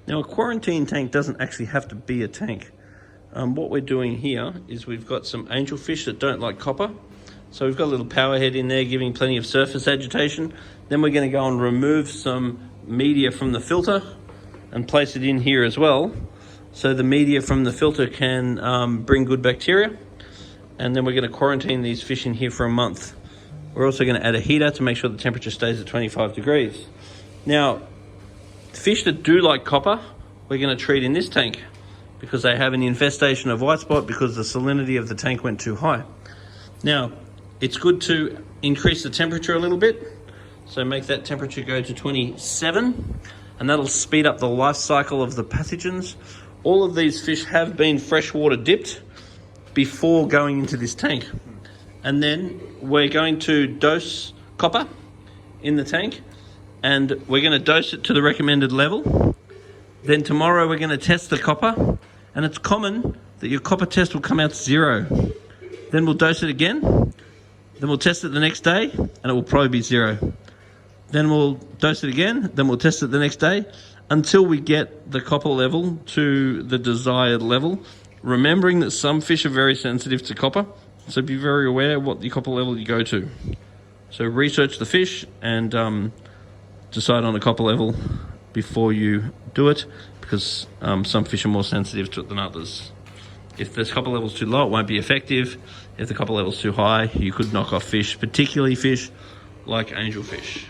Now, a quarantine tank doesn't actually have to be a tank. What we're doing here is we've got some angelfish that don't like copper. So we've got a little power head in there giving plenty of surface agitation. Then we're going to go and remove some media from the filter and place it in here as well. So the media from the filter can bring good bacteria. And then we're going to quarantine these fish in here for a month. We're also going to add a heater to make sure the temperature stays at 25 degrees. Now, fish that do like copper, we're going to treat in this tank because they have an infestation of white spot because the salinity of the tank went too high. Now, it's good to increase the temperature a little bit. So make that temperature go to 27, and that'll speed up the life cycle of the pathogens. All of these fish have been freshwater dipped before going into this tank. And then we're going to dose copper in the tank, and we're going to dose it to the recommended level. Then tomorrow we're going to test the copper, and it's common that your copper test will come out 0. Then we'll dose it again, then we'll test it the next day, and it will probably be 0. Then we'll dose it again, then we'll test it the next day, until we get the copper level to the desired level, remembering that some fish are very sensitive to copper, so be very aware what the copper level you go to. So research the fish and decide on a copper level before you do it, because some fish are more sensitive to it than others. If the copper level's too low, it won't be effective. If the copper level's too high, you could knock off fish, particularly fish like angelfish.